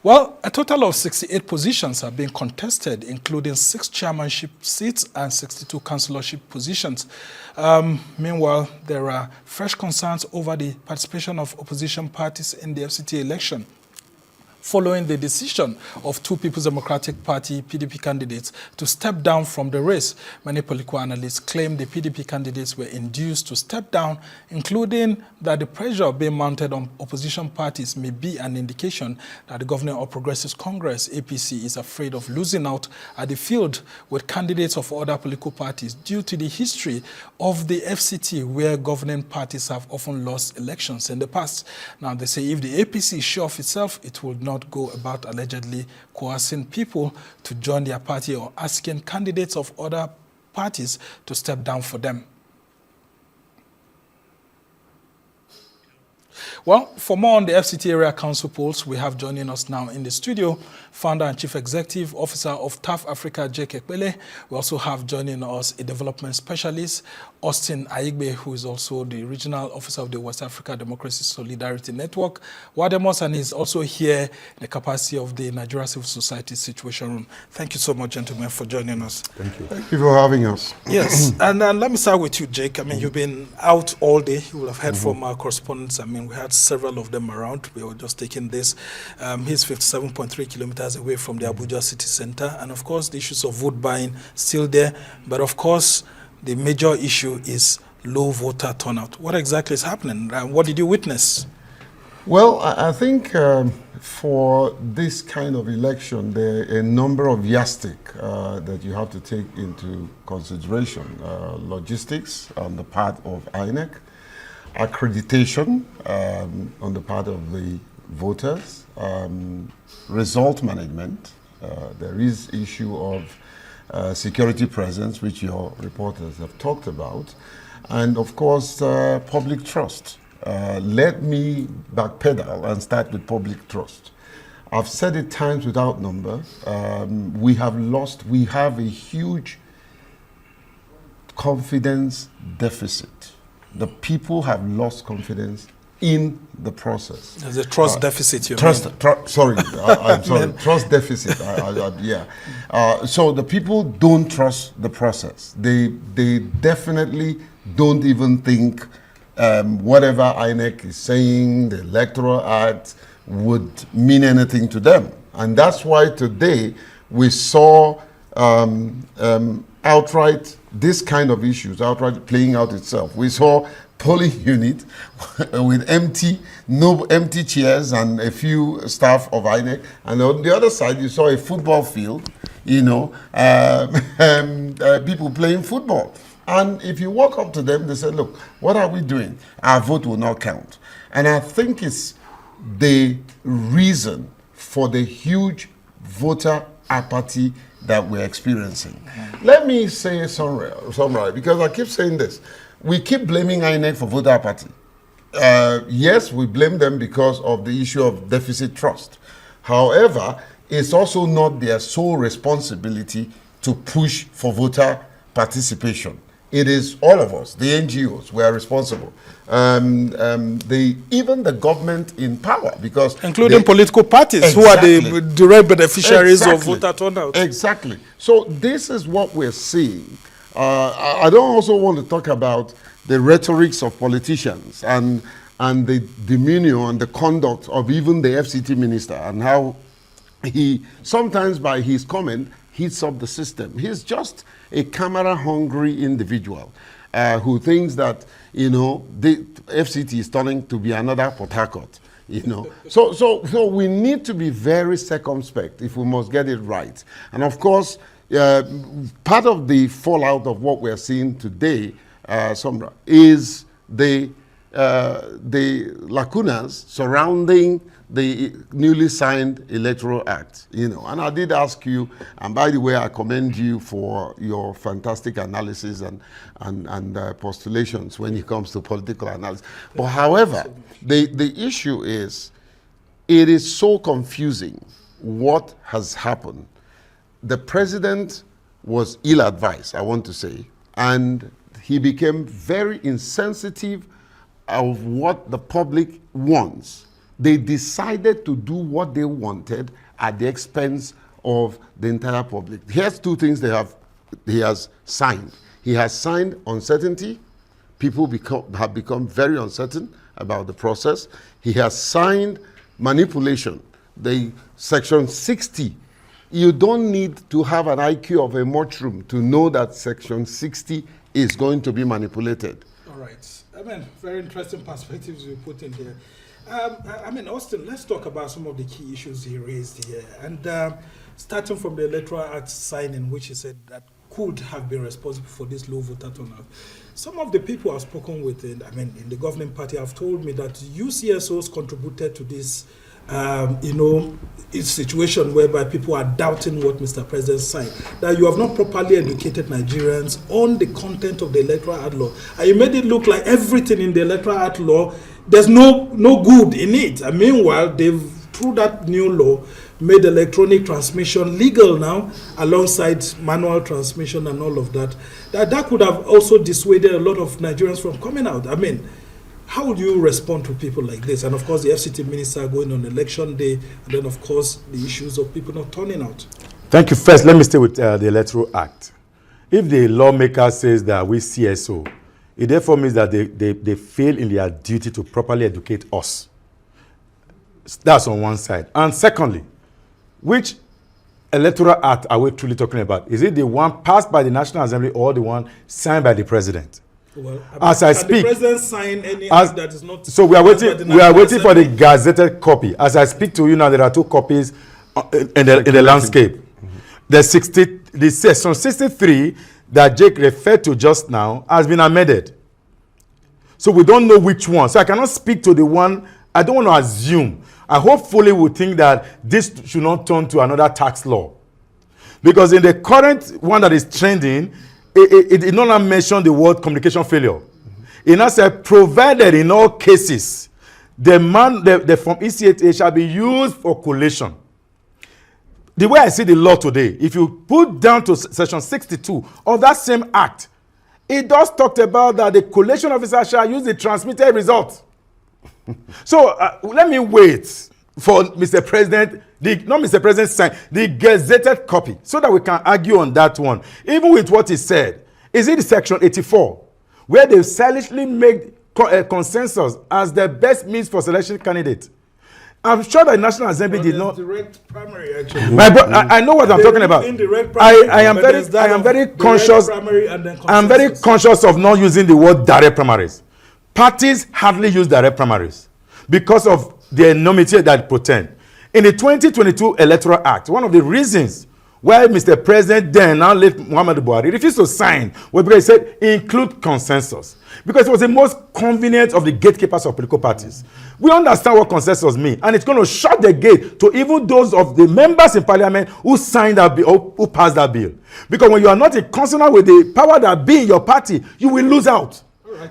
Well, a total of 68 positions are being contested, including 6 chairmanship seats and 62 councillorship positions. Meanwhile, there are fresh concerns over the participation of opposition parties in the FCT election. Following the decision of 2 People's Democratic Party PDP candidates to step down from the race, many political analysts claim the PDP candidates were induced to step down, including that the pressure being mounted on opposition parties may be an indication that the Governing All Progressives Congress, APC, is afraid of losing out at the field with candidates of other political parties due to the history of the FCT, where governing parties have often lost elections in the past. Now, they say if the APC is sure of itself, it will not go about allegedly coercing people to join their party or asking candidates of other parties to step down for them. Well, for more on the FCT Area Council polls, we have joining us now in the studio, Founder and Chief Executive Officer of TAF Africa, Epelle. We also have joining us a development specialist, Austin Aigbe, who is also the Regional Officer of the West Africa Democracy Solidarity Network, Wademos, and is also here in the capacity of the Nigeria Civil Society Situation Room. Thank you so much, gentlemen, for joining us. Thank you. Thank you for having us. Yes, and let me start with you, Jake. I mean, you've been out all day. You will have heard from our correspondents. I mean, we had several of them around. We were just taking this. He's 57.3 kilometers away from the Abuja city center. And of course, the issues of vote buying still there. But of course, the major issue is low voter turnout. What exactly is happening? What did you witness? Well, I think for this kind of election, there are a number of yardstick that you have to take into consideration. Logistics on the part of INEC, accreditation on the part of the voters, result management. There is issue of security presence, which your reporters have talked about, and of course public trust. Let me backpedal and start with public trust. I've said it times without number. We have a huge confidence deficit. The people have lost confidence in the process. There's a trust deficit, you trust, mean? Sorry, I'm sorry, trust deficit, yeah. So the people don't trust the process. They definitely don't even think whatever INEC is saying, the Electoral Act, would mean anything to them. And that's why today we saw outright this kind of issues outright playing out itself. We saw polling unit with empty chairs and a few staff of INEC, and on the other side you saw a football field, you know, people playing football. And if you walk up to them, they say, look, what are we doing? Our vote will not count. And I think it's the reason for the huge voter apathy that we're experiencing. Let me say summary, because I keep saying this. We keep blaming INEC for voter apathy. Yes, we blame them because of the issue of deficit trust. However, it's also not their sole responsibility to push for voter participation. It is all of us, the NGOs, we are responsible. Even the government in power, because including political parties, exactly, who are the direct beneficiaries of voter turnout. Exactly. So this is what we're seeing. I don't also want to talk about the rhetorics of politicians and the demeanor and the conduct of even the FCT minister, and how he sometimes by his comment heats up the system. He's just a camera-hungry individual who thinks that, you know, the FCT is turning to be another Port Harcourt, you know. So we need to be very circumspect if we must get it right. And of course, part of the fallout of what we're seeing today, is the lacunas surrounding the newly signed Electoral Act, you know. And I did ask you, and by the way, I commend you for your fantastic analysis and postulations when it comes to political analysis. But however, the issue is, it is so confusing what has happened. The president was ill-advised, I want to say, and he became very insensitive of what the public wants They decided to do what they wanted at the expense of the entire public. Here's two things he has signed. He has signed uncertainty. People have become very uncertain about the process. He has signed manipulation. The Section 60, you don't need to have an IQ of a mushroom to know that Section 60 is going to be manipulated. All right. I mean, very interesting perspectives you put in here. I mean, Austin, let's talk about some of the key issues he raised here. And starting from the Electoral Act signing, which he said that could have been responsible for this low voter turnout. Some of the people I've spoken with in the governing party have told me that UCSOs contributed to this, situation whereby people are doubting what Mr. President signed. That you have not properly educated Nigerians on the content of the Electoral Act law. And you made it look like everything in the Electoral Act law, there's no good in it. And meanwhile, they've, through that new law, made electronic transmission legal now, alongside manual transmission and all of that. That could have also dissuaded a lot of Nigerians from coming out. I mean, how would you respond to people like this? And of course, the FCT minister going on election day, and then of course, the issues of people not turning out. Thank you. First, let me stay with the Electoral Act. If the lawmaker says that we CSO, it therefore means that they fail in their duty to properly educate us. That's on one side. And secondly, which Electoral Act are we truly talking about? Is it the one passed by the National Assembly or the one signed by the President? Well, as I speak, the President sign any act that is not. So we are waiting. We are waiting for the gazetted copy. As I speak to you now, there are 2 copies in the landscape. Mm-hmm. The section 63 that Jake referred to just now has been amended. So we don't know which one. So I cannot speak to the one. I don't want to assume. I hopefully would think that this should not turn to another tax law. Because in the current one that is trending, it did not mention the word communication failure. Mm-hmm. It now said, provided in all cases, the form ECHA shall be used for collation. The way I see the law today, if you put down to section 62 of that same act, it does talk about that the collation officer shall use the transmitted result. So let me wait for Mr. President, not Mr. President sign, the gazetted copy, so that we can argue on that one. Even with what he said, is it section 84, where they silently made consensus as the best means for selection candidate? I'm sure the National Assembly did not. Direct primary, actually. I know what I'm talking about. I am very conscious. I'm very conscious of not using the word direct primaries. Parties hardly use direct primaries because of the enormity that it portends. In the 2022 Electoral Act, one of the reasons why Mr. President then, now late Muhammadu Buhari, refused to sign was because he said include consensus. Because it was the most convenient of the gatekeepers of political parties. We understand what consensus means, and it's going to shut the gate to even those of the members in parliament who signed that bill, or who passed that bill. Because when you are not in consonant with the power that be in your party, you will lose out.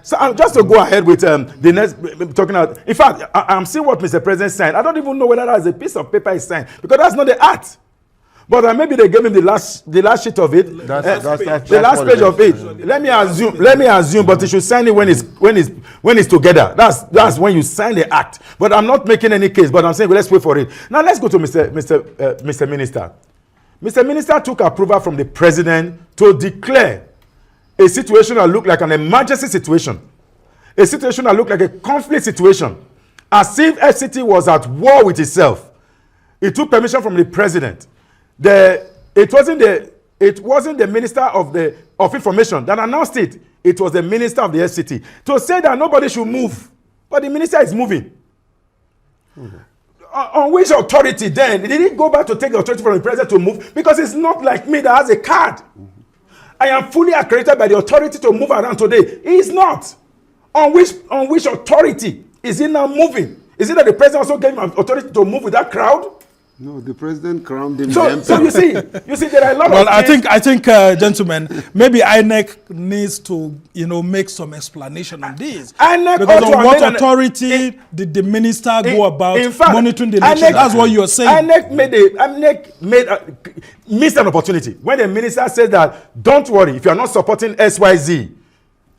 So just to go ahead with the next talking about, in fact, I'm seeing what Mr. President signed. I don't even know whether that's a piece of paper he signed, because that's not the act. But maybe they gave him the last sheet of it, the last page of it. Let me assume, but he should sign it when it's together. That's when you sign the act. But I'm not making any case. But I'm saying, well, let's wait for it. Now let's go to Mr. Minister. Mr. Minister took approval from the President to declare a situation that looked like an emergency situation, a situation that looked like a conflict situation, as if FCT was at war with itself. It took permission from the President. It wasn't the Minister of Information that announced it. It was the Minister of the FCT to say that nobody should move, but the minister is moving. Mm-hmm. On which authority then? Did he go back to take the authority from the President to move? Because it's not like me that has a card. Mm-hmm. I am fully accredited by the authority to move around today. He is not. On which authority is he now moving? Is it that the President also gave him authority to move with that crowd? No, the President crowned him. So you see, there are a lot of. Well, I think, gentlemen, maybe INEC needs to, make some explanation on this. INEC, because on what authority did the minister go about monitoring the election? That's what you're saying. INEC missed an opportunity when the minister said that, don't worry, if you are not supporting XYZ,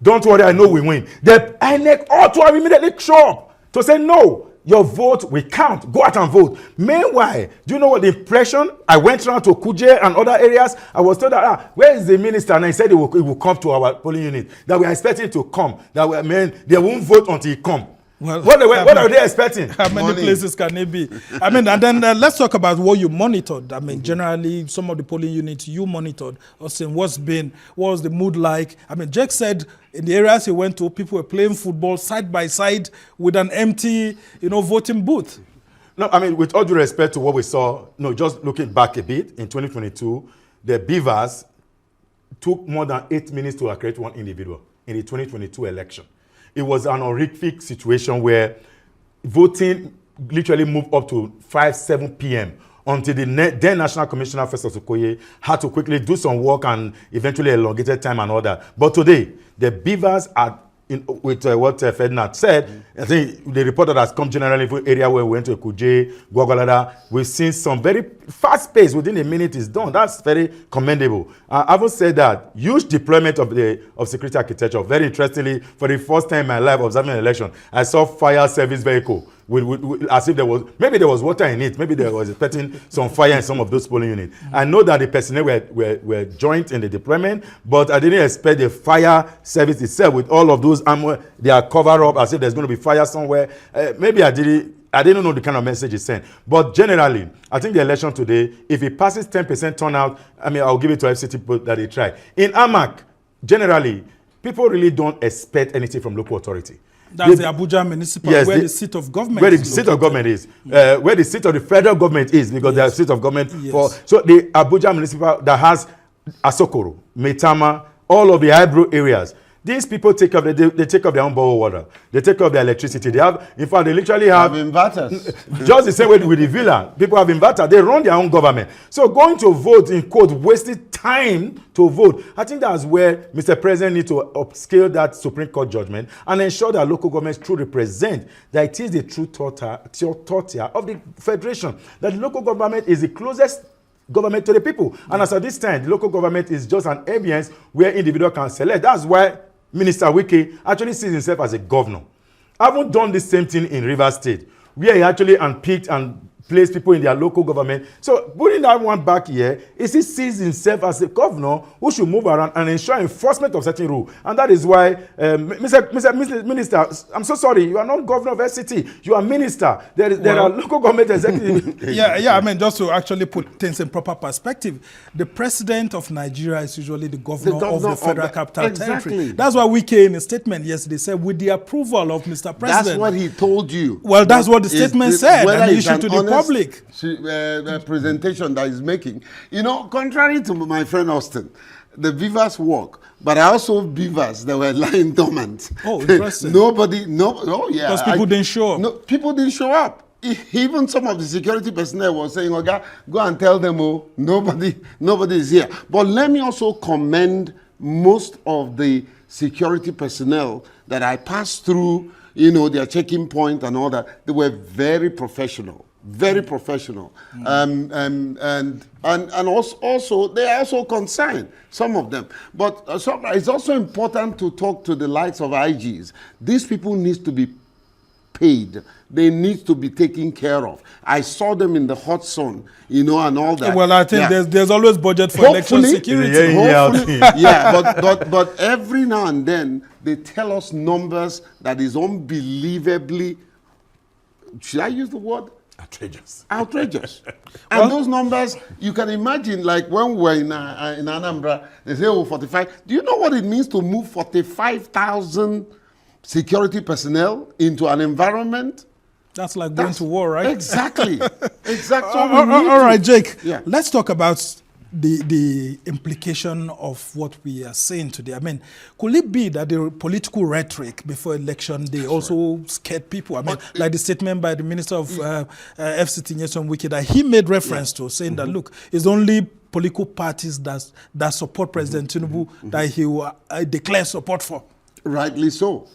don't worry, I know we win. The INEC ought to have immediately show up to say no. your vote will count. Go out and vote. Meanwhile, do you know what the impression? I went around to Kuje and other areas. I was told that, where is the minister? And he said he will come to our polling unit. That we are expecting to come. That they won't vote until he come. Well, what are they expecting? How many places can it be? I mean, and then let's talk about what you monitored. I mean, generally, some of the polling units you monitored, Austin, what was the mood like? I mean, Jake said in the areas he went to, people were playing football side by side with an empty, voting booth. No, I mean, with all due respect to what we saw, just looking back a bit, in 2022, the beavers took more than 8 minutes to accredit one individual in the 2022 election. It was an horrific situation where voting literally moved up to 7 p.m. until the then National Commissioner, Festus Okoye, had to quickly do some work and eventually elongated time and all that. But today, the beavers are, with what Ferdinand said, I think the report that has come generally for area where we went to Kuje, Gwagwalada, we've seen some very fast pace within a minute is done. That's very commendable. I haven't said that huge deployment of security architecture. Very interestingly, for the first time in my life observing an election, I saw fire service vehicle as if there was water in it. Maybe there was expecting some fire in some of those polling units. I know that the personnel were joint in the deployment, but I didn't expect the fire service itself with all of those armor. They are covered up as if there's going to be fire somewhere. Maybe I didn't know the kind of message it's sent. But generally, I think the election today, if it passes 10% turnout, I mean, I'll give it to FCT people that they try. In Amak, generally, people really don't expect anything from local authority. That's the Abuja municipal, yes, where the seat of government where is. The seat of government is. Where the seat of the federal government is, because there's a seat of government for. So the Abuja municipal that has Asokoro, Metama, all of the Aigbe areas. These people they take up their own borrowed water. They take up their electricity. They have, in fact, they literally have inverters. Just the same way with the villa. People have inverters. They run their own government. So going to vote, in quote, wasted time to vote. I think that's where Mr. President needs to upscale that Supreme Court judgment and ensure that local governments truly represent that it is the true tortia of the federation. That the local government is the closest government to the people. And as at this time, the local government is just an ambience where individual can select. That's why Minister Wike actually sees himself as a governor. I haven't done the same thing in Rivers State, where he actually unpicked and placed people in their local government. So putting that one back here, he sees himself as a governor who should move around and ensure enforcement of certain rules. And that is why, Mr. Minister, I'm so sorry, you are not governor of FCT, you are minister. There are local government executives. I mean, just to actually put things in proper perspective, the president of Nigeria is usually the governor of the Federal Capital Territory. That's why Wike in a statement yesterday said, with the approval of Mr. President. That's what he told you. Well, that's what the statement said, and he issued to the public. Presentation that he's making. Contrary to my friend Austin, the beavers work, but I also beavers that were lying dormant. Oh, interesting. Because people didn't show up. No, people didn't show up. Even some of the security personnel were saying, "Okay, go and tell them, nobody is here." But let me also commend most of the security personnel that I passed through, their checking point and all that. They were very professional. Very professional, and also they are also concerned, some of them. But it's also important to talk to the likes of IGs. These people need to be paid. They need to be taken care of. I saw them in the hot sun, and all that. Well, I think there's always budget for election security. But every now and then they tell us numbers that is unbelievably. Should I use the word? Outrageous. And those numbers, you can imagine, like when we were in Anambra, they say, 45. Do you know what it means to move 45,000 security personnel into an environment? That's like going to war, right? Exactly. All right, Jake. Yeah. Let's talk about the implication of what we are saying today. I mean, could it be that the political rhetoric before election, they also scared people? I mean, like the statement by the Minister of FCT, Nyesom Wike, that he made reference to, saying that, look, it's only political parties that support President Tinubu that he will declare support for. Rightly so.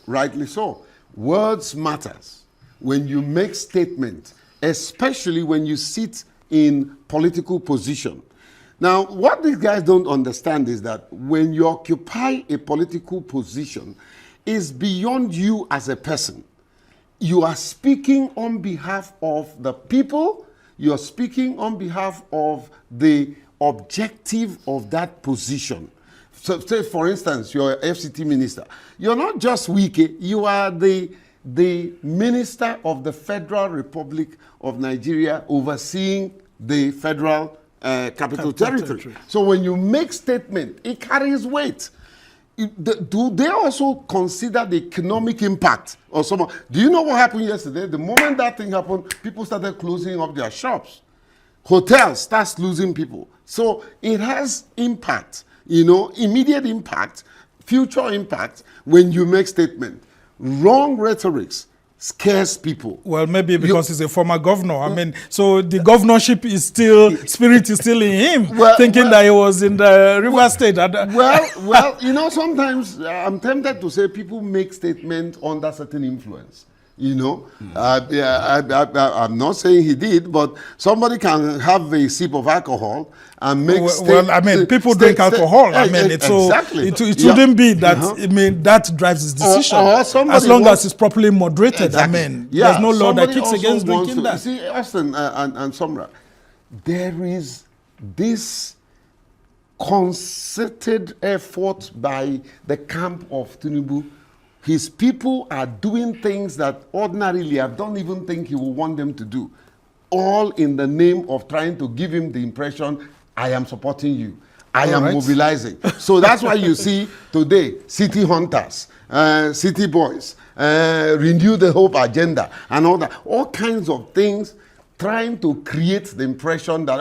Words matters when you make statements, especially when you sit in political position. Now, what these guys don't understand is that when you occupy a political position, it's beyond you as a person. you are speaking on behalf of the people, you're speaking on behalf of the objective of that position. So say, for instance, you're FCT minister. You're not just Wike, you are the minister of the Federal Republic of Nigeria overseeing the federal capital territory. So when you make statement, it carries weight. Do they also consider the economic impact of someone? Do you know what happened yesterday? The moment that thing happened, people started closing up their shops. Hotels starts losing people. So it has impact, immediate impact, future impact when you make statement. Wrong rhetorics scares people. Well, maybe because he's a former governor. I mean, so the governorship is still, spirit is still in him, thinking that he was in the River State. Sometimes I'm tempted to say people make statements under certain influence. I'm not saying he did, but somebody can have a sip of alcohol and make people drink alcohol. It shouldn't be that that drives his decision. As long as it's properly moderated. There's no law that kicks against drinking that. See, Austin and Somra, there is this concerted effort by the camp of Tinubu. His people are doing things that ordinarily I don't even think he will want them to do. All in the name of trying to give him the impression, I am supporting you. I am mobilizing. So that's why you see today, city hunters, city boys, renew the hope agenda and all that. All kinds of things trying to create the impression that,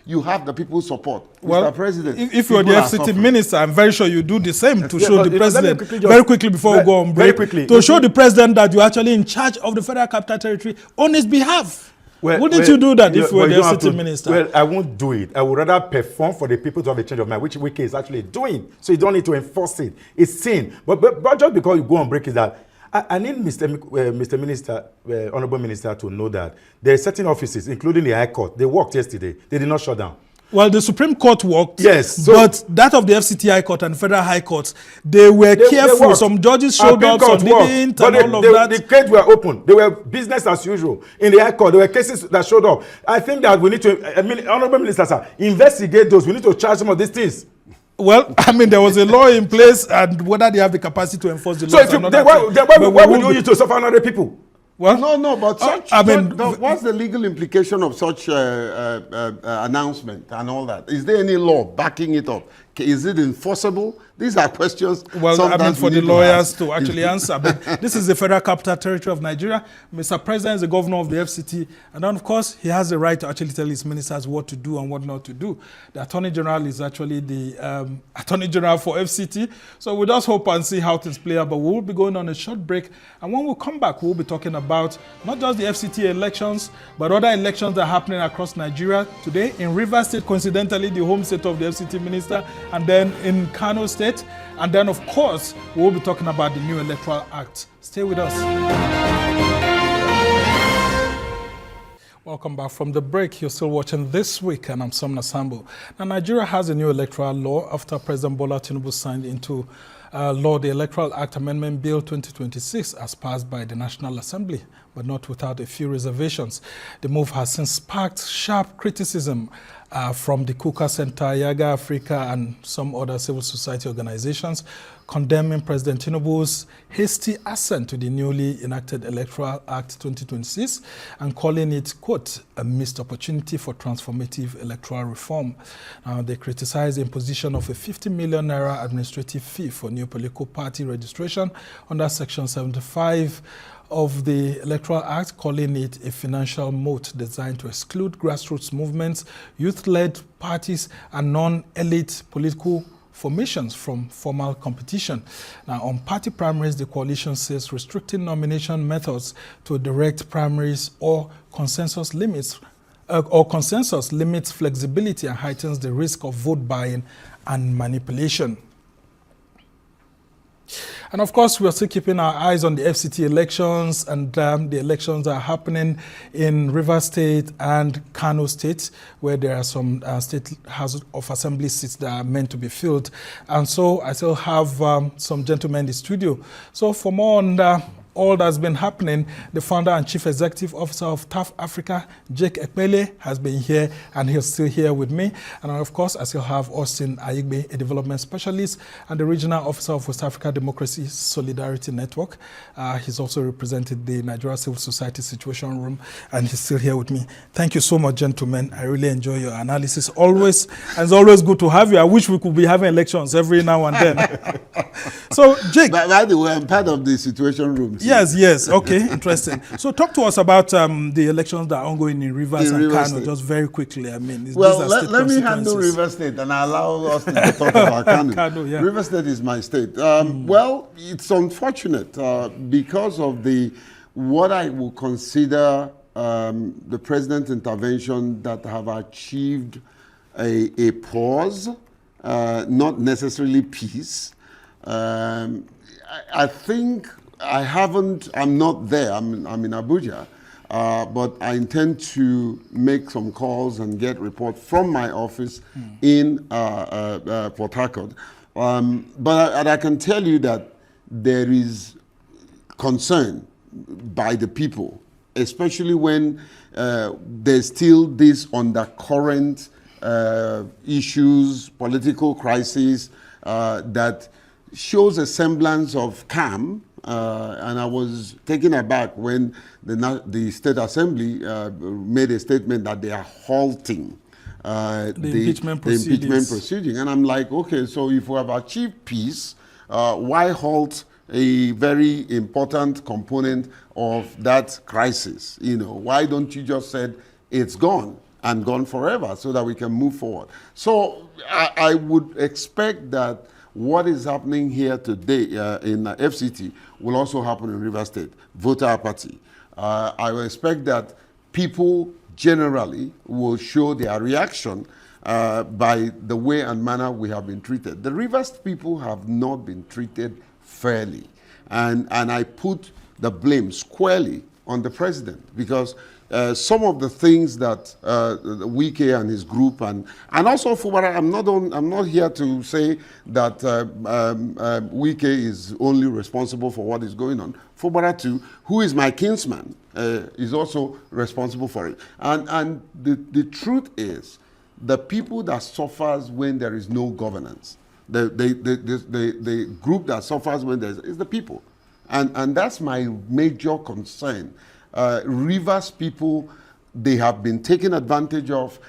you have the people's support. Well, Mr. President, if you're the FCT minister, I'm very sure you do the same to show the president, very quickly before we go on break, to show the president that you're actually in charge of the Federal Capital Territory on his behalf. Wouldn't you do that if you were the FCT minister? Well, I won't do it. I would rather perform for the people to have a change of mind, which Wike is actually doing. So you don't need to enforce it. It's sin. But just because you go on break is that I need Mr. Minister, Honorable Minister, to know that there are certain offices, including the High Court, they worked yesterday. They did not shut down. Well, the Supreme Court worked, yes, but that of the FCT High Court and Federal High Courts, they were careful. Some judges showed up, some didn't, and all of that. The cases were open. They were business as usual. In the High Court, there were cases that showed up. I think that we need to, Honorable Minister, sir, investigate those. We need to charge some of these things. Well, there was a law in place, and whether they have the capacity to enforce the law. So why would you use it to suffer other people? Well, no, but what's the legal implication of such announcement and all that? Is there any law backing it up? Is it enforceable? These are questions. Well, for the lawyers to actually answer. But this is the Federal Capital Territory of Nigeria. Mr. President is the governor of the FCT. And then, of course, he has the right to actually tell his ministers what to do and what not to do. The Attorney General is actually the Attorney General for FCT. So we just hope and see how things play out. But we'll be going on a short break. And when we come back, we'll be talking about not just the FCT elections, but other elections that are happening across Nigeria today. In Rivers State, coincidentally, the home state of the FCT minister, and then in Kano State. And then, of course, we'll be talking about the new Electoral Act. Stay with us. Welcome back from the break. You're still watching This Week, and I'm Somna Sambo. Now, Nigeria has a new electoral law after President Bola Tinubu signed into law the Electoral Act Amendment Bill 2026 as passed by the National Assembly, but not without a few reservations. The move has since sparked sharp criticism from the Kuka Center, Yaga Africa, and some other civil society organizations, condemning President Tinubu's hasty assent to the newly enacted Electoral Act 2026 and calling it, quote, a missed opportunity for transformative electoral reform. They criticize the imposition of a 50 million naira administrative fee for new political party registration under Section 75 of the Electoral Act, calling it a financial moat designed to exclude grassroots movements, youth-led parties, and non-elite political formations from formal competition. Now, on party primaries, the coalition says restricting nomination methods to direct primaries or consensus limits flexibility and heightens the risk of vote buying and manipulation. And of course, we're still keeping our eyes on the FCT elections, and the elections are happening in Rivers State and Kano State, where there are some State House of Assembly seats that are meant to be filled. And so I still have some gentlemen in the studio. So for more on all that's been happening. The founder and chief executive officer of TAF Africa, Jake Epelle, has been here, and he's still here with me. And of course, I still have Austin Aigbe, a development specialist and the regional officer of West Africa Democracy Solidarity Network. He's also represented the Nigeria Civil Society Situation Room, and he's still here with me. Thank you so much, gentlemen. I really enjoy your analysis always, and it's always good to have you. I wish we could be having elections every now and then. So, Jake. By the way, I'm part of the Situation Room. Yes. Okay, interesting. So talk to us about the elections that are ongoing in Rivers and Kano, State. Just very quickly. I mean, well, let me handle Rivers State and allow us to talk about Kano. Kano, yeah. Rivers State is my state. Well, it's unfortunate because of what I will consider the president's intervention that have achieved a pause, not necessarily peace. I think I'm not there, I'm in Abuja, but I intend to make some calls and get reports from my office in Port Harcourt. But I can tell you that there is concern by the people, especially when there's still this undercurrent issues, political crisis that shows a semblance of calm, and I was taken aback when the State Assembly made a statement that they are halting the impeachment proceeding. And I'm like, okay, so if we have achieved peace, why halt a very important component of that crisis? Why don't you just say it's gone and gone forever so that we can move forward? So I would expect that what is happening here today in FCT will also happen in Rivers State, voter apathy. I will expect that people generally will show their reaction by the way and manner we have been treated. The Rivers people have not been treated fairly. And I put the blame squarely on the president, because some of the things that Wike and his group and also Fubara, I'm not here to say that Wike is only responsible for what is going on. Fubara too, who is my kinsman, is also responsible for it. And the truth is, the people that suffers when there is no governance, the group that suffers when there is the people. And that's my major concern. Rivers people, they have been taken advantage of.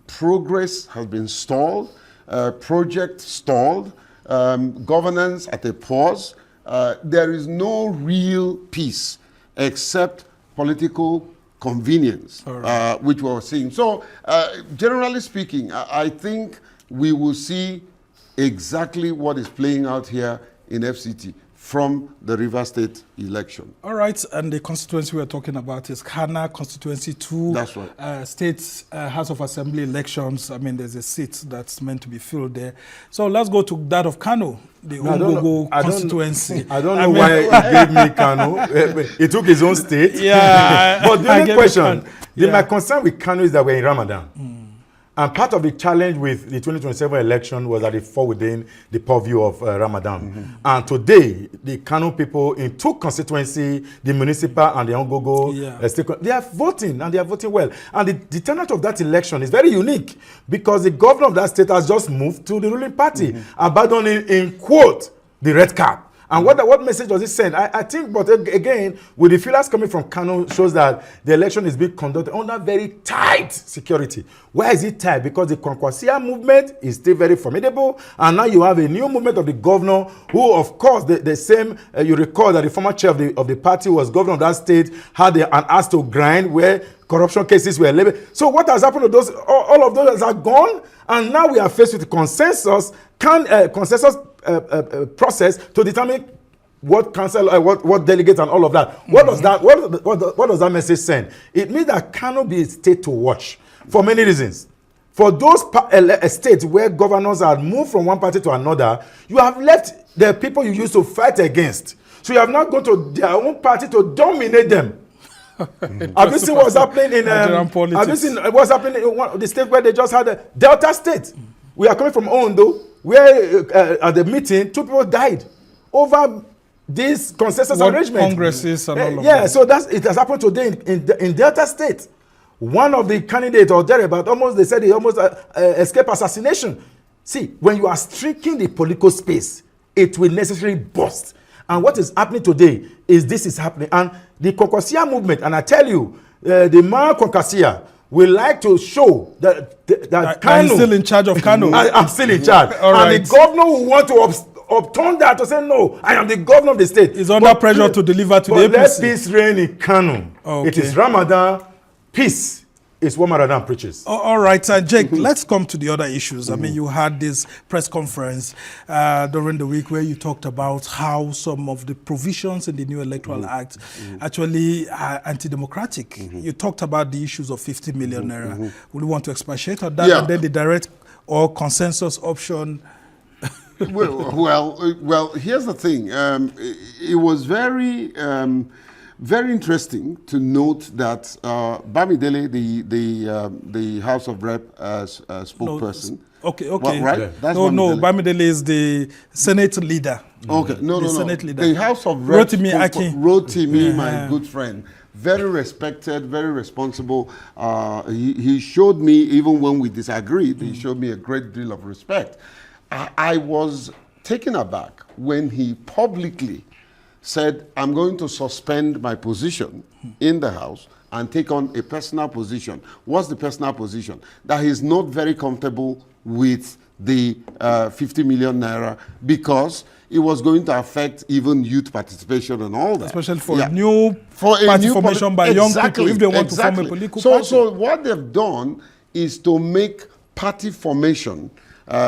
Progress has been stalled, project stalled, governance at a pause. There is no real peace except political convenience, which we're seeing. So, generally speaking, I think we will see exactly what is playing out here in FCT from the Rivers State election. All right, and the constituency we're talking about is Kano constituency 2. That's right. State House of Assembly elections. I mean, there's a seat that's meant to be filled there. So let's go to that of Kano, the Umbogo constituency. I don't know why he gave me Kano. He took his own state. Yeah. But the only question, my concern with Kano is that we're in Ramadan. And part of the challenge with the 2027 election was that it fall within the purview of Ramadan. And today, the Kano people in 2 constituencies, the municipal and the Ongogo state, they are voting, and they are voting well. And the turnout of that election is very unique, because the governor of that state has just moved to the ruling party, abandoning, in quote, the red cap. And what message does it send? I think, but again, with the feelers coming from Kano, shows that the election is being conducted under very tight security. Why is it tight? Because the Kwankwasia movement is still very formidable, and now you have a new movement of the governor, who, of course, the same, you recall that the former chair of the party was governor of that state, had an axe to grind where corruption cases were leveled. So what has happened to those? All of those are gone, and now we are faced with consensus process to determine what council, what delegates, and all of that. What does that? What does that message send? It means that cannot be a state to watch for many reasons. For those states where governors have moved from one party to another, you have left the people you used to fight against. So you have not gone to their own party to dominate them. Have you seen what's happening in politics? Have you seen what's happening in one of the states where they just had a Delta State? We are coming from Ondo, where at the meeting 2 people died over this consensus What arrangement. congresses and all of Yeah, that. so it has happened today in Delta State. One of the candidates or thereabout they said he almost escaped assassination. See, when you are streaking the political space, it will necessarily burst. And what is happening today is this is happening. And the Konkosia movement, and I tell you, the man Konkosia will like to show that Kano. I'm still in charge of Kano. I'm still in charge. All and right. the governor will want to upturn that to say, no, I am the governor of the state. He's under pressure to deliver to the APC. Let peace reign in Kano. Okay. It is Ramadan. Peace is what Ramadan preaches. All right, Jake, let's come to the other issues. I mean, you had this press conference during the week where you talked about how some of the provisions in the new Electoral Act actually are anti-democratic. You talked about the issues of 50 million naira. Would you want to expatiate on that? Yeah. And then the direct or consensus option? Well, here's the thing. It was very interesting to note that Bamidele, the House of Rep spokesperson. Okay. Well, right? Yeah. That's No, Bamidele is the Senate leader. Okay, no. Senate leader. The House of Rep Rotimi, my good friend, very respected, very responsible. He showed me, even when we disagreed, he showed me a great deal of respect. I was taken aback when he publicly said, I'm going to suspend my position in the House and take on a personal position. What's the personal position? That he's not very comfortable with the 50 million naira because it was going to affect even youth participation and all that. Especially for a new party formation by young people if they want to form a political party. So what they've done is to make party formation,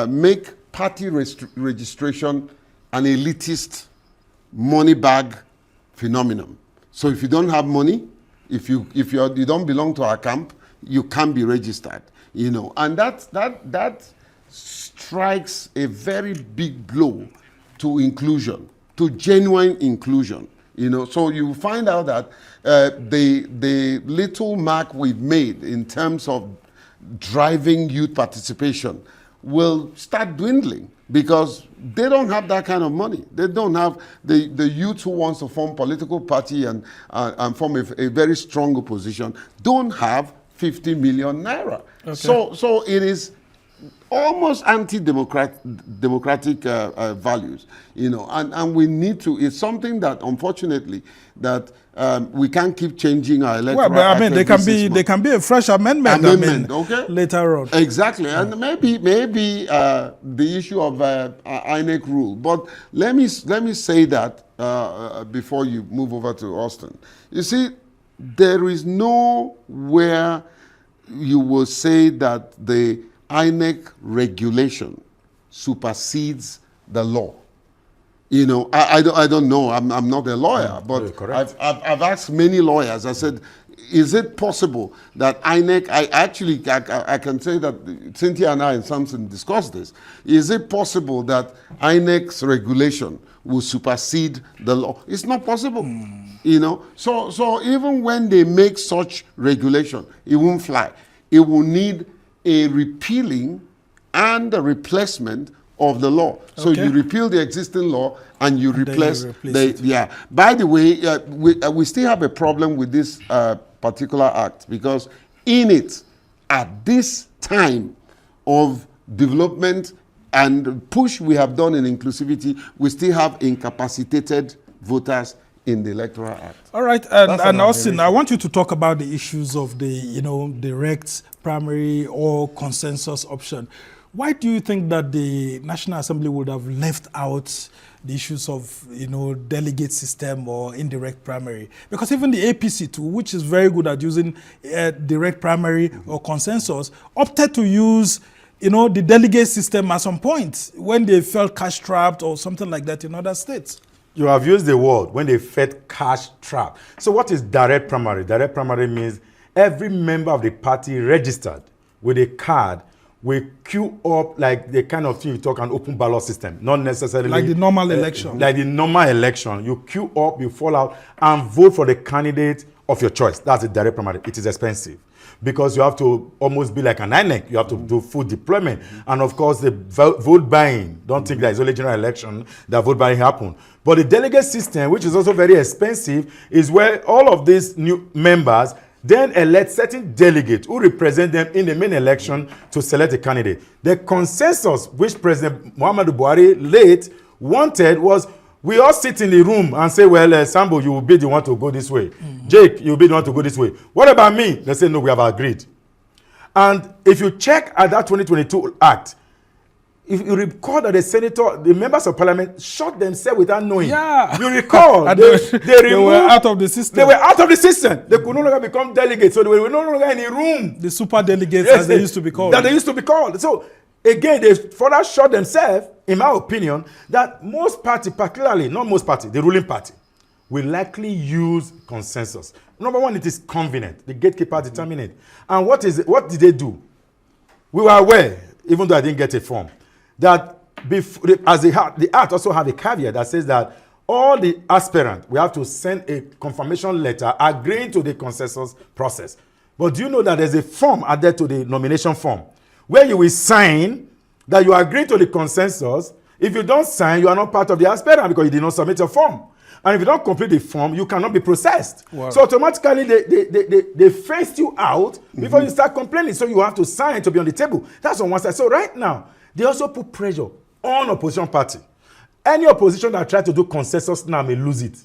make party registration an elitist money bag phenomenon. So if you don't have money, if you don't belong to our camp, you can't be registered. And that strikes a very big blow to inclusion, to genuine inclusion. So you find out that the little mark we've made in terms of driving youth participation will start dwindling because they don't have that kind of money. They don't have the youth who wants to form political party and form a very strong opposition don't have 50 million naira. Okay. So it is almost anti-democratic values, and we need to. It's something that unfortunately that we can't keep changing our electoral. Well, but I mean, they can be a fresh amendment okay? Later on. Exactly, and maybe the issue of INEC rule. But let me say that before you move over to Austin. You see, there is nowhere you will say that the INEC regulation supersedes the law. I don't know. I'm not a lawyer, but I've asked many lawyers. I said, is it possible that INEC? I can say that Cynthia and I and Samson discussed this. Is it possible that INEC's regulation will supersede the law? It's not possible. So even when they make such regulation, it won't fly. It will need a repealing and a replacement of the law. So you repeal the existing law and you replace it. Yeah. By the way, we still have a problem with this particular act because in it, at this time of development and push we have done in inclusivity, we still have incapacitated voters in the Electoral Act. All right, and Austin, I want you to talk about the issues of the direct primary or consensus option. Why do you think that the National Assembly would have left out the issues of delegate system or indirect primary? Because even the APC too, which is very good at using direct primary or consensus, opted to use the delegate system at some point when they felt cash trapped or something like that in other states. You have used the word when they felt cash trap. So what is direct primary? Direct primary means every member of the party registered with a card will queue up like the kind of thing you talk an open ballot system, not necessarily like the normal election. Like the normal election, you queue up, you fall out, and vote for the candidate of your choice. That's a direct primary. It is expensive because you have to almost be like an INEC. You have to do full deployment. And of course, the vote buying. Don't think that it's only general election that vote buying happen. But the delegate system, which is also very expensive, is where all of these new members then elect certain delegates who represent them in the main election to select a candidate. The consensus which President Muhammadu Buhari late wanted was we all sit in the room and say, well, Sambo, you will be the one to go this way. Jake, you will be the one to go this way. What about me? They say, no, we have agreed. And if you check at that 2022 act, if you recall that the members of parliament shot themselves without knowing. Yeah. You recall, they were out of the system. They were out of the system. They could no longer become delegates, so they were no longer in the room. The super delegates, as they used to be called. That they used to be called. So, again, they further shot themselves, in my opinion, that most party, particularly, not most party, the ruling party, will likely use consensus. Number one, it is convenient. The gatekeeper determine it. And what did they do? We were aware, even though I didn't get a form, that the act also have a caveat that says that all the aspirants, we have to send a confirmation letter agreeing to the consensus process. But do you know that there's a form added to the nomination form where you will sign that you agree to the consensus? If you don't sign, you are not part of the aspirant because you did not submit your form. And if you don't complete the form, you cannot be processed. Wow. So automatically, they phased you out before you start complaining. So you have to sign to be on the table. That's on one side. So right now, they also put pressure on opposition party. Any opposition that tries to do consensus now may lose it.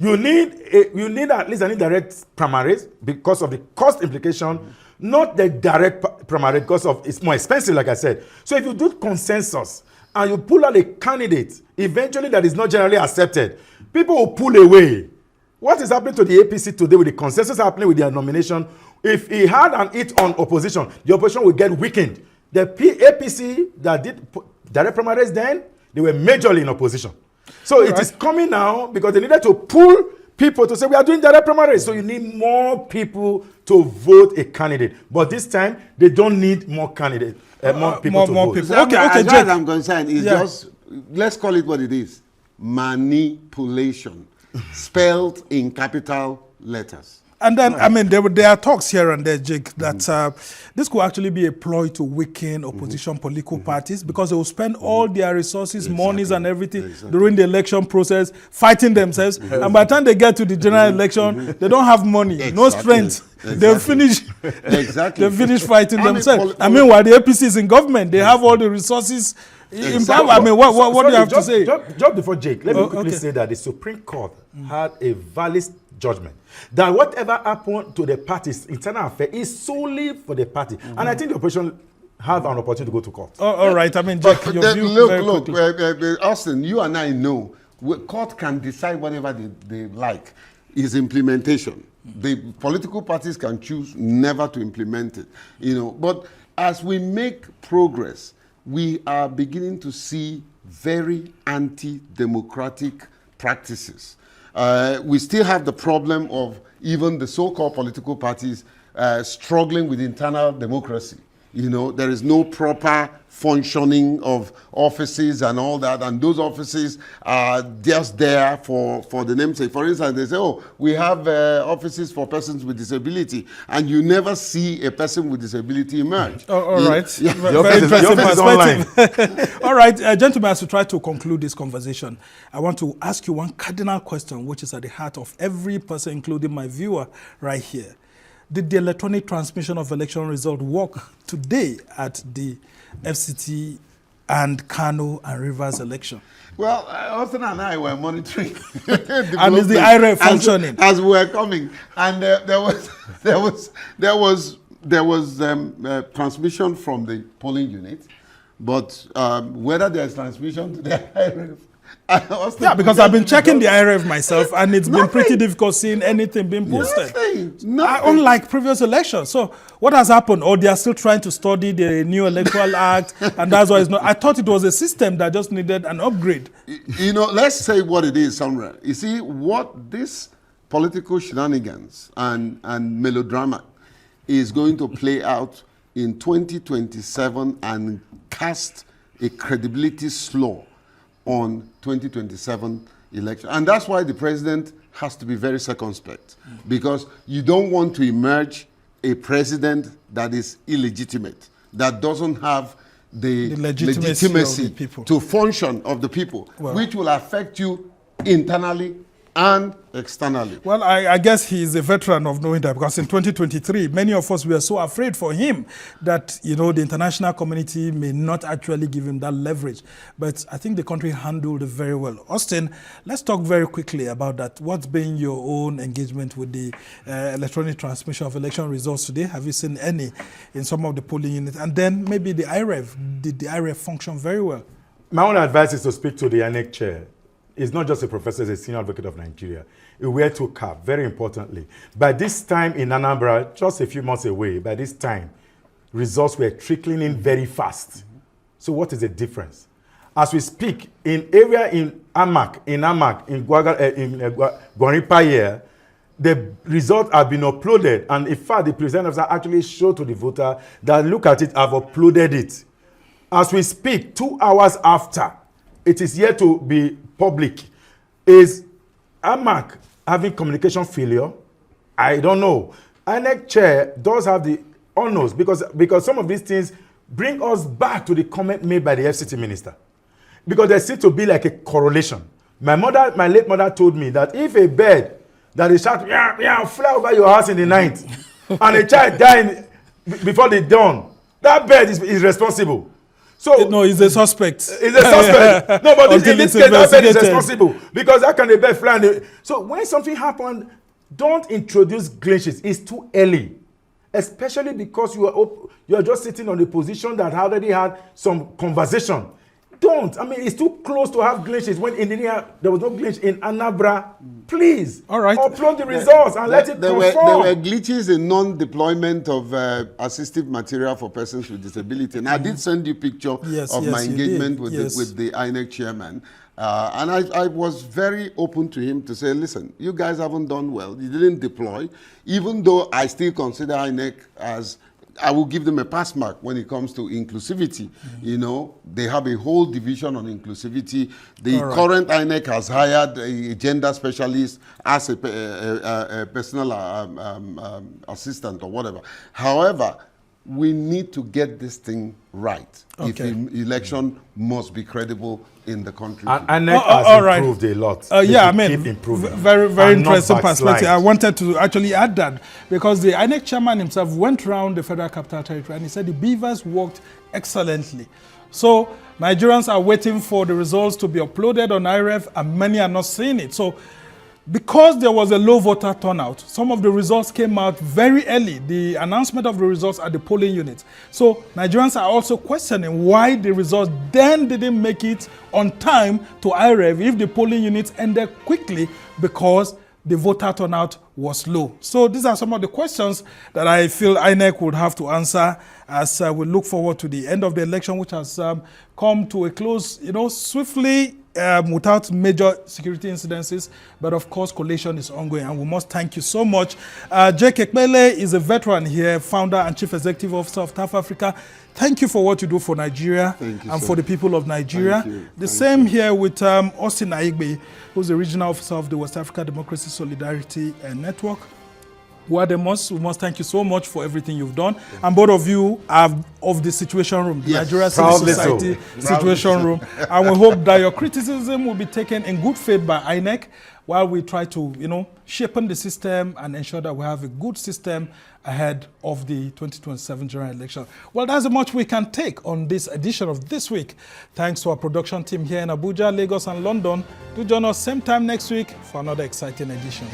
You need at least an indirect primaries because of the cost implication, not the direct primary because of it's more expensive, like I said. So if you do consensus and you pull out a candidate, eventually that is not generally accepted, people will pull away. What is happening to the APC today with the consensus happening with their nomination? If he had an hit on opposition, the opposition will get weakened. The APC that did direct primaries then, they were majorly in opposition. So it is coming now because they needed to pull people to say, we are doing direct primaries. So you need more people to vote a candidate. But this time, they don't need more candidates, more people to vote. People. Okay, as far as I'm concerned, it's just, let's call it what it is. Manipulation. Spelled in capital letters. And then, I mean, there are talks here and there, Jake, that this could actually be a ploy to weaken opposition political parties because they will spend all their resources, monies and everything during the election process fighting themselves. And by the time they get to the general election, they don't have money, no strength. They'll finish they'll finish fighting themselves. I mean, while the APC is in government, they have all the resources in power. I mean, what do you have to say? Just before Jake, let me quickly say that the Supreme Court had a valid judgment that whatever happened to the party's internal affair is solely for the party. And I think the opposition have an opportunity to go to court. All right. I mean, Jake, your view look, Austin, you and I know court can decide whatever they like. Is implementation. The political parties can choose never to implement it. But as we make progress, we are beginning to see very anti-democratic practices. We still have the problem of even the so-called political parties struggling with internal democracy. There is no proper functioning of offices and all that, and those offices are just there for the namesake. For instance, they say, oh, we have offices for persons with disability, and you never see a person with disability emerge. All right. Yeah. Very interesting perspective. All right, gentlemen, as we try to conclude this conversation, I want to ask you one cardinal question, which is at the heart of every person, including my viewer right here. Did the electronic transmission of election result work today at the FCT and Kano and Rivers election? Well, Austin and I were monitoring. And is the IREF functioning? As we were coming. And there was transmission from the polling unit. But whether there's transmission to the IREF, because I've been checking the IRF myself, and it's been pretty difficult seeing anything being posted. Nothing. Unlike previous elections. So what has happened? Or they are still trying to study the new Electoral Act, and that's why it's not. I thought it was a system that just needed an upgrade. Let's say what it is somewhere. You see, what this political shenanigans and melodrama is going to play out in 2027 and cast a credibility slur on 2027 election. And that's why the president has to be very circumspect because you don't want to emerge a president that is illegitimate, that doesn't have the legitimacy of the people. to function of the people, which will affect you internally and externally. Well, I guess he is a veteran of knowing that, because in 2023, many of us were so afraid for him that, you know, the international community may not actually give him that leverage. But I think the country handled it very well. Austin, let's talk very quickly about that. What's been your own engagement with the electronic transmission of election results today? Have you seen any in some of the polling units? And then maybe the IREF. Did the IREF function very well? My own advice is to speak to the INEC chair. He's not just a professor, he's a senior advocate of Nigeria. He wears two caps, very importantly. By this time in Anambra, just a few months away, by this time, results were trickling in very fast. So what is the difference? As we speak, in area in Amak, in Gwaripa, the results have been uploaded. And in fact, the presenters actually showed to the voter that, look at it, I've uploaded it. As we speak, 2 hours after, it is yet to be public. Is Amak having communication failure? I don't know. INEC chair does have the honors because some of these things bring us back to the comment made by the FCT minister. Because there seems to be like a correlation. My late mother told me that if a bird that is shot, fly over your house in the night, and a child die before the dawn, that bird is responsible. So no, he's a suspect. He's a suspect. No, but in this case, that bird is responsible because how can a bird fly? So when something happened, don't introduce glitches. It's too early, especially because you are just sitting on a position that already had some conversation. Don't. I mean, it's too close to have glitches. When in India there was no glitch in Anambra, please. All right. Upload the results and let it there conform. were glitches in non-deployment of assistive material for persons with disability. And I did send you a picture of my engagement with the INEC chairman. And I was very open to him to say, listen, you guys haven't done well. You didn't deploy. Even though I still consider INEC as, I will give them a pass mark when it comes to inclusivity. You know, they have a whole division on inclusivity. The current INEC has hired a gender specialist as a personal assistant or whatever. However, we need to get this thing right. If the election must be credible in the country. And INEC has improved a lot. Yeah, I mean, very interesting perspective. I wanted to actually add that because the INEC chairman himself went around the Federal Capital Territory and he said the beavers worked excellently. So Nigerians are waiting for the results to be uploaded on IREF and many are not seeing it. So because there was a low voter turnout, some of the results came out very early, the announcement of the results at the polling units. So Nigerians are also questioning why the results then didn't make it on time to IREF if the polling units ended quickly because the voter turnout was low. So these are some of the questions that I feel INEC would have to answer as we look forward to the end of the election, which has come to a close, you know, swiftly, without major security incidences, but of course collation is ongoing and we must thank you so much. Jake Epelle is a veteran here, founder and chief executive officer of TAF Africa. Thank you for what you do for Nigeria and for the people of Nigeria. The same here with Austin Aigbe, who's the regional officer of the West Africa Democracy Solidarity Network. We must thank you so much for everything you've done. And both of you are of the Situation Room, the Nigeria Civil Society Situation Room. And we hope that your criticism will be taken in good faith by INEC while we try to, you know, shape the system and ensure that we have a good system ahead of the 2027 general election. Well, that's how much we can take on this edition of This Week. Thanks to our production team here in Abuja, Lagos, and London. Do join us same time next week for another exciting edition.